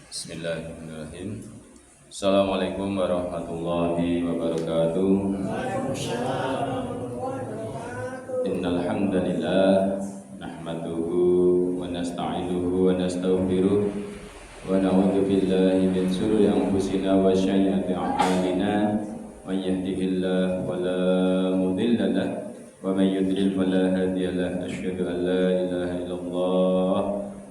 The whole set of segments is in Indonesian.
Bismillahirrahmanirrahim. Assalamualaikum warahmatullahi wabarakatuh. Innal hamdalillah nahmaduhu wa nasta'inuhu wa nastaghfiruh wa na'udzu billahi min shururi anfusina wa sayyiati a'malina. May yahdihillahu fala mudilla lahu wa may yudlil fala hadiya lahu. Asyhadu an la ilaha illallah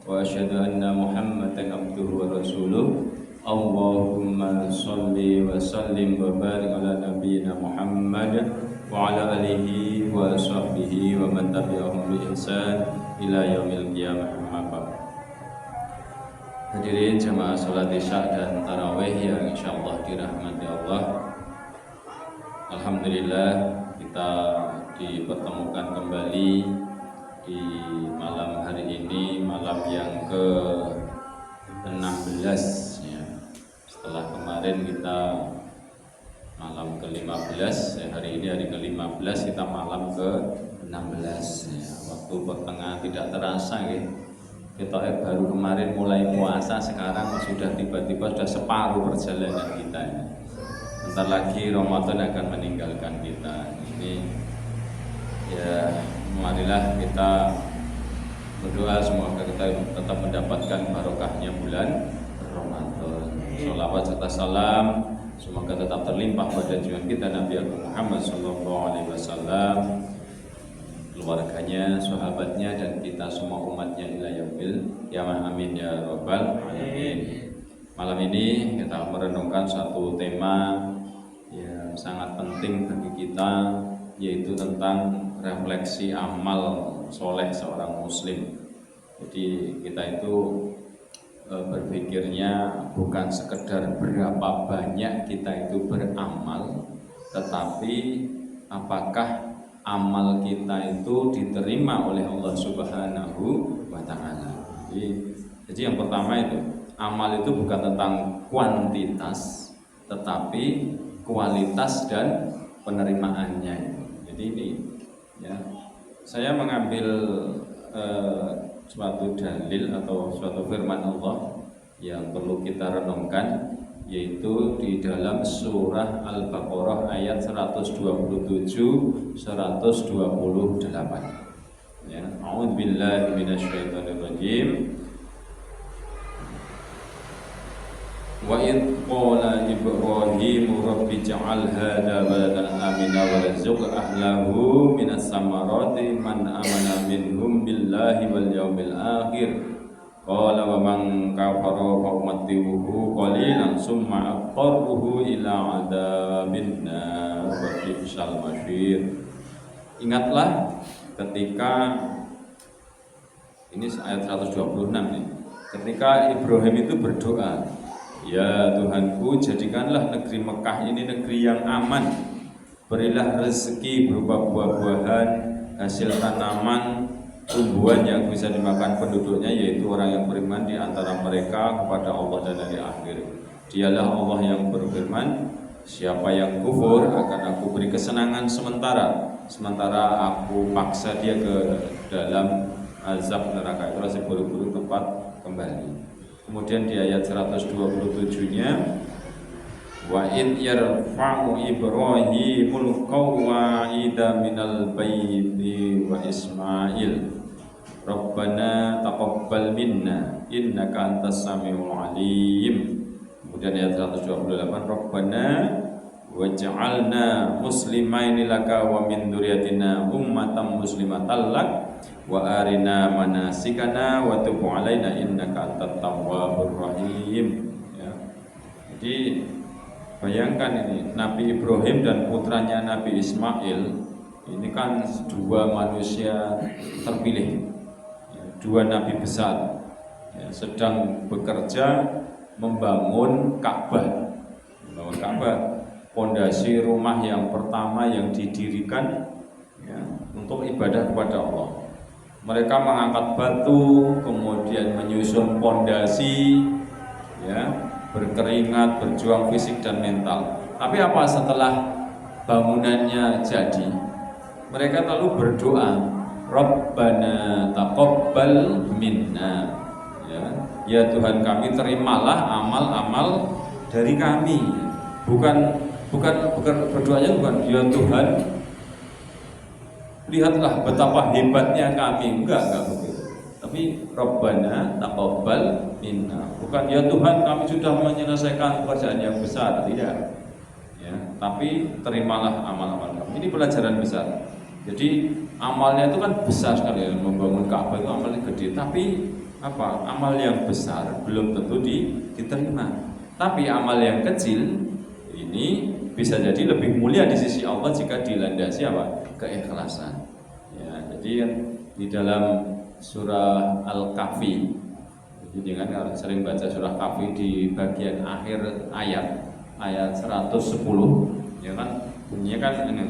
wa asyhadu anna Muhammadan abduhu wa rasuluh. Allahumma shalli wa sallim wa barik ala nabiyyina Muhammad wa ala alihi wa sahbihi wa man tabi'ahum bi ihsan ila yaumil qiyamah. Hadirin jamaah salat Isya dan tarawih yang insyaallah dirahmati Allah. Alhamdulillah kita dipertemukan kembali di malam hari ini, malam yang ke-16 ya. Setelah kemarin kita malam ke-15, hari ini hari ke-15, kita malam ke-16 ya. Waktu pertengahan tidak terasa ya. Kita baru kemarin mulai puasa, sekarang sudah tiba-tiba sudah separuh perjalanan kita ya. Bentar lagi Ramadan akan meninggalkan kita. Ini ya, marilah kita berdoa semoga kita tetap mendapatkan barokahnya bulan Ramadan. Sholawat serta salam semoga tetap terlimpah pada junjungan kita Nabi Muhammad SAW, keluarganya, sahabatnya, dan kita semua umatnya ila yaumil qiyamah. Amin ya rabbal alamin. Malam ini kita merenungkan satu tema yang sangat penting bagi kita, yaitu tentang refleksi amal soleh seorang muslim. Jadi kita itu berpikirnya bukan sekedar berapa banyak kita itu beramal, tetapi apakah amal kita itu diterima oleh Allah Subhanahu wa Ta'ala. Jadi yang pertama itu, amal itu bukan tentang kuantitas, tetapi kualitas dan penerimaannya. Jadi ini ya, saya mengambil suatu dalil atau suatu firman Allah yang perlu kita renungkan, yaitu di dalam surah Al-Baqarah ayat 127 128 ya. A'udzubillahi minasyaitonirrajim. Wa id qala Ibrahim rabbi ja'al hadha baladan amina warzuq ahlahu minas samarati man amana minhum billahi wal yawmil akhir qala wa man kafara fa umattihi qalilan summa aqarruhu ila adabin nar wa bi'sal masyir. Ingatlah ketika, ini ayat 126 nih, ketika Ibrahim itu berdoa, ya Tuhanku, jadikanlah negeri Mekah ini negeri yang aman. Berilah rezeki berupa buah-buahan, hasil tanaman, tumbuhan yang bisa dimakan penduduknya, yaitu orang yang beriman di antara mereka kepada Allah dan hari akhir. Dialah Allah yang berfirman, siapa yang kufur akan aku beri kesenangan sementara aku paksa dia ke dalam azab neraka, itulah seburuk-buruk tempat kembali. Kemudian di ayat 127-nya, wa id yarfa'u Ibrahimul qawa'ida minal baiti wa Ismail Rabbana taqabbal minna innaka antas samiul alim. Kemudian ayat 128, Rabbana waj'alna muslimaini laka wa min dzurriyyatina ummatan muslimatan lak wa arina manasikana wa tub alaina innaka antat tawwabur rahim ya. Jadi bayangkan ini Nabi Ibrahim dan putranya Nabi Ismail, ini kan dua manusia terpilih ya, dua nabi besar ya, sedang bekerja membangun Ka'bah. Pondasi rumah yang pertama yang didirikan ya, untuk ibadah kepada Allah. Mereka mengangkat batu, kemudian menyusun pondasi, ya, berkeringat, berjuang fisik dan mental. Tapi apa setelah bangunannya jadi? Mereka lalu berdoa, Rabbana taqabbal minna. Ya, ya Tuhan kami terimalah amal-amal dari kami. Bukan berdoanya bukan ya Tuhan lihatlah betapa hebatnya kami, enggak begitu. Tapi Rabbana taqabbal minna, bukan ya Tuhan kami sudah menyelesaikan pekerjaan yang besar, tidak ya, tapi terimalah amal-amal kami. Ini pelajaran besar. Jadi amalnya itu kan besar sekali, membangun Ka'bah itu amalnya gede, tapi apa? Amal yang besar belum tentu diterima. Tapi amal yang kecil ini bisa jadi lebih mulia di sisi Allah jika dilandasi apa? Keikhlasan. Ya, jadi di dalam surah Al-Kahfi, jadi kan kalau sering baca surah Kahfi di bagian akhir ayat 110, ya kan bunyinya kan ini,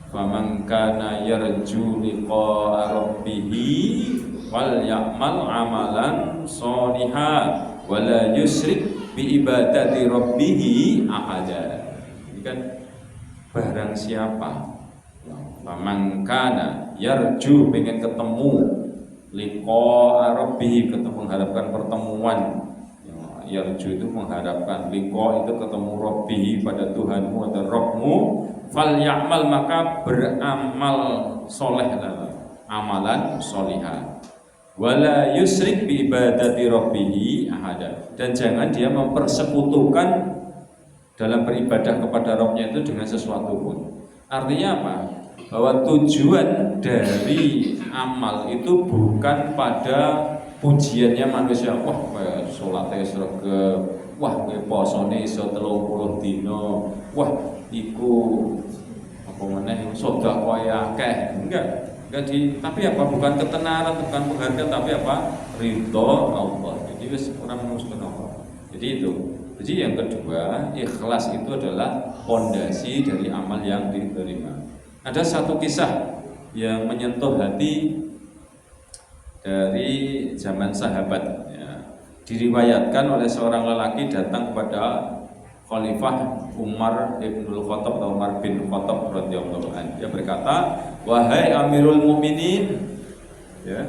faman kana yarju liqa'a rabbih wal ya'mal amalan sholihan wa la yusyrik bi ibadati rabbih ahada. Ini kan barang siapa faman yarju pengen ketemu liqa'a rabbih, ketemu mengharapkan pertemuan. Yarju itu mengharapkan, liqa itu ketemu rabbih pada Tuhanmu atau Rabbmu, fal ya'mal maka beramal soleh, amalan solihah, wala yusyrik bi ibadati rabbih ahada, dan jangan dia mempersekutukan dalam beribadah kepada Rabbnya itu dengan sesuatu pun. Artinya apa? Bahwa tujuan dari amal itu bukan pada pujiannya manusia. Wah, sholatnya sregep, wah posone iso 30 dina, wah iku apa meneh sedekah akeh. Enggak tapi apa? Bukan ketenaran, bukan penghargaan, tapi apa? Ridho Allah. Jadi wis ora mesti Allah. Jadi itu. Jadi yang kedua, ikhlas itu adalah fondasi dari amal yang diterima. Ada satu kisah yang menyentuh hati dari zaman sahabat, ya. Diriwayatkan oleh seorang lelaki datang kepada Khalifah Umar ibnul Khattab atau Umar bin Khattab radhiyallahu anhu. Dia berkata, wahai Amirul Mukminin, ya,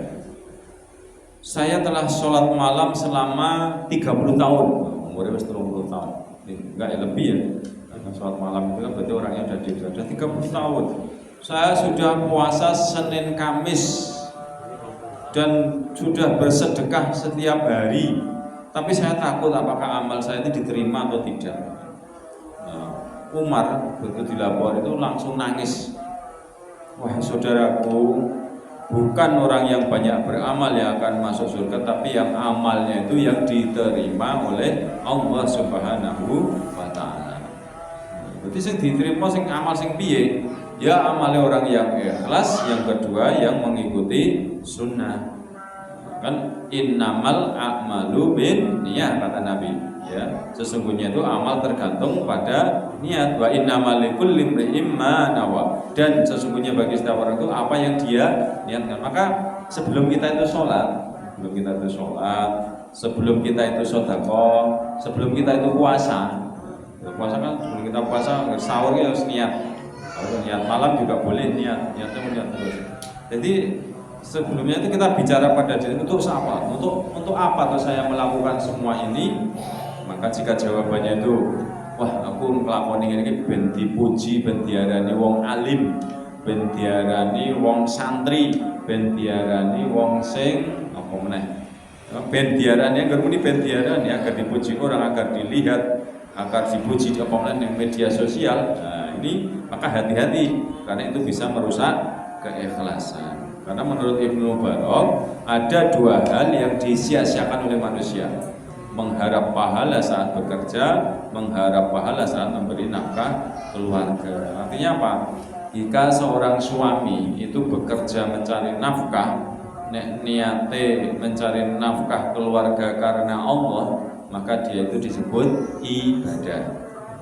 saya telah sholat malam selama 30 tahun. Umurnya sudah 30 tahun. Enggak ya, lebih ya. Sholat malam itu kan berarti orangnya sudah 30 tahun. Saya sudah puasa Senin Kamis dan sudah bersedekah setiap hari, tapi saya takut apakah amal saya itu diterima atau tidak. Umar begitu dilapor itu langsung nangis. Wah saudaraku, bukan orang yang banyak beramal yang akan masuk surga, tapi yang amalnya itu yang diterima oleh Allah Subhanahu wa Ta'ala. Berarti sing diterima sing amal sing piye? Ya amalnya orang yang ikhlas, yang kedua yang mengikuti sunnah. Kan innamal a'malu bin niat kata Nabi, ya. Sesungguhnya itu amal tergantung pada niat. Wa innamal likulli imri'in ma nawa. Dan sesungguhnya bagi setiap orang itu apa yang dia niatkan. Maka sebelum kita itu sholat, sebelum kita itu sedekah, sebelum kita itu puasa kan sebelum kita puasa sahur ya harus niat. Kalau niat malam juga boleh niatnya terus. Jadi sebelumnya itu kita bicara pada diri untuk apa? Untuk apa tuh saya melakukan semua ini? Maka jika jawabannya itu, wah aku nglakoni ini ben dipuji, ben diarani wong alim, ben diarani wong santri, ben diarani wong sing apa meneh. Ben diarani agar muni ben diarani agar dipuji orang, agar dilihat, agar dipuji di apa meneh di media sosial. Nah, ini maka hati-hati karena itu bisa merusak keikhlasan. Karena menurut Ibnu Mubarak ada dua hal yang disia-siakan oleh manusia: mengharap pahala saat bekerja, mengharap pahala saat memberi nafkah keluarga. Artinya apa? Jika seorang suami itu bekerja mencari nafkah, niate mencari nafkah keluarga karena Allah, maka dia itu disebut ibadah.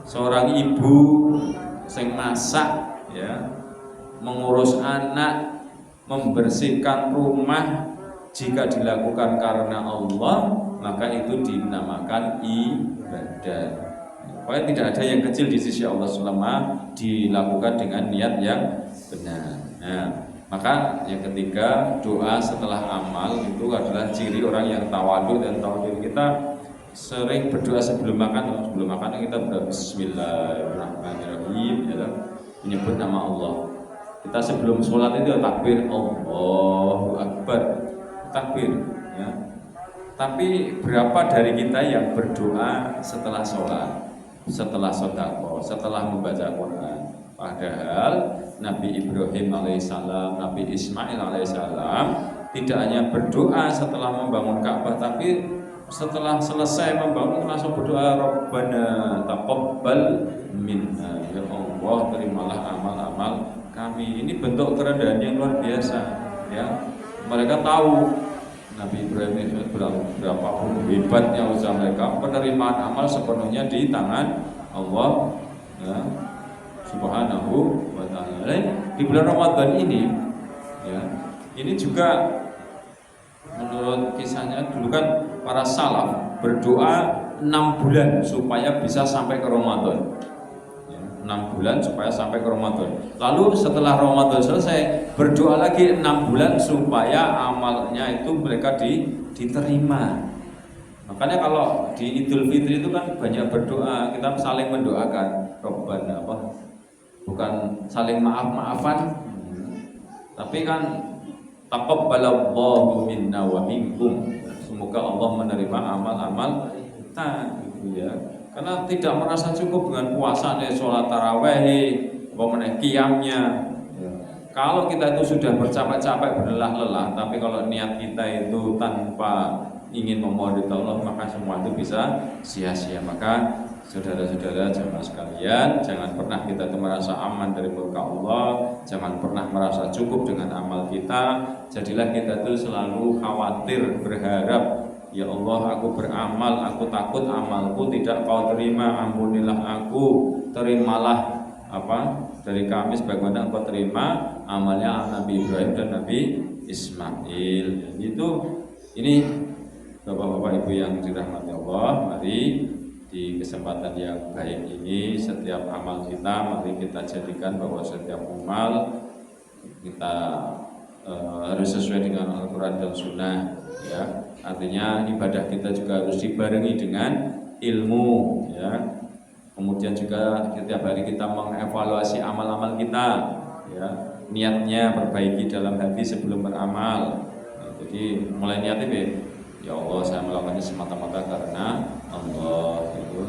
Seorang ibu sing masak, ya, mengurus anak, membersihkan rumah, jika dilakukan karena Allah, maka itu dinamakan ibadah. Pokoknya tidak ada yang kecil di sisi Allah selama dilakukan dengan niat yang benar. Nah, Maka yang ketiga, doa setelah amal itu adalah ciri orang yang tawadhu dan tawadhu. Kita sering berdoa sebelum makan kita berdoa Bismillahirrahmanirrahim, ya, menyebut nama Allah. Kita sebelum sholat itu takbir Allahu Akbar, takbir, ya. Tapi berapa dari kita yang berdoa setelah sholat, setelah sedekah, setelah membaca Quran? Padahal Nabi Ibrahim alaihissalam, Nabi Ismail alaihissalam tidak hanya berdoa setelah membangun Ka'bah, tapi setelah selesai membangun langsung berdoa Rabbana taqabbal minna, ya Allah terimalah amal-amal kami. Ini bentuk kerendahan yang luar biasa, ya. Mereka tahu Nabi Ibrahim itu berapa hebatnya usaha mereka, penerimaan amal sepenuhnya di tangan Allah, ya, Subhanahu wa ta'ala. Di bulan Ramadan ini, ya, ini juga menurut kisahnya dulu kan para salaf berdoa 6 bulan supaya bisa sampai ke Ramadan. 6 bulan supaya sampai ke Ramadan. Lalu setelah Ramadan selesai berdoa lagi 6 bulan supaya amalnya itu mereka diterima. Makanya kalau di Idul Fitri itu kan banyak berdoa, kita saling mendoakan Rabbana, apa? Bukan saling maaf-maafan, tapi kan taqabbalallahu minna wa minkum. Semoga Allah menerima amal-amal kita, gitu ya. Karena tidak merasa cukup dengan puasa nih, sholat tarawih, qiyamnya. Kalau kita itu sudah bercapek-capek, berlelah-lelah, tapi kalau niat kita itu tanpa ingin memuji Allah, maka semua itu bisa sia-sia. Maka saudara-saudara jemaah sekalian, jangan pernah kita itu merasa aman dari murka Allah, jangan pernah merasa cukup dengan amal kita. Jadilah kita itu selalu khawatir, berharap, ya Allah, aku beramal, aku takut amalku tidak kau terima, ampunilah aku, terimalah dari kami sebagaimana engkau terima amalnya Nabi Ibrahim dan Nabi Ismail. Ini Bapak-bapak Ibu yang dirahmati Allah, mari di kesempatan yang baik ini setiap amal kita mari kita jadikan bahwa setiap amal kita harus sesuai dengan Al-Quran dan Sunnah, ya. Artinya ibadah kita juga harus dibarengi dengan ilmu, ya. Kemudian juga setiap hari kita mengevaluasi amal-amal kita, ya. Niatnya perbaiki dalam hati sebelum beramal. Jadi mulai niatnya, ya Allah, saya melakukannya semata-mata karena Allah, itu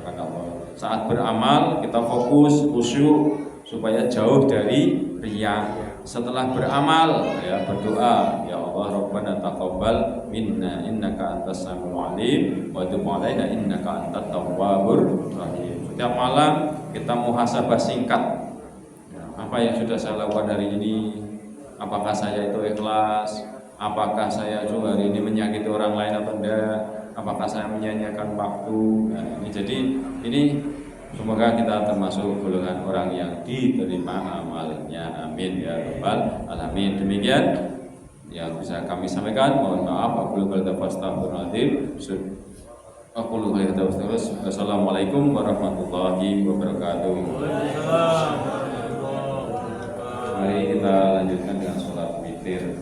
karena Allah. Saat beramal kita fokus, khusyuk supaya jauh dari riya. Setelah beramal, ya, berdoa, ya Allah, Rabbana taqabbal minna innaka antas samiul alim wa tub alaina innaka antat tawwabur rahim. Setiap malam kita muhasabah singkat, ya, apa yang sudah saya lakukan hari ini, apakah saya itu ikhlas, apakah saya juga hari ini menyakiti orang lain atau tidak, apakah saya menyia-nyiakan waktu. Nah, ini semoga kita termasuk golongan orang yang diterima amalnya, amin ya rabbal alamin. Demikian yang bisa kami sampaikan, mohon maaf. Assalamualaikum warahmatullahi wabarakatuh. Mari kita lanjutkan dengan sholat witir.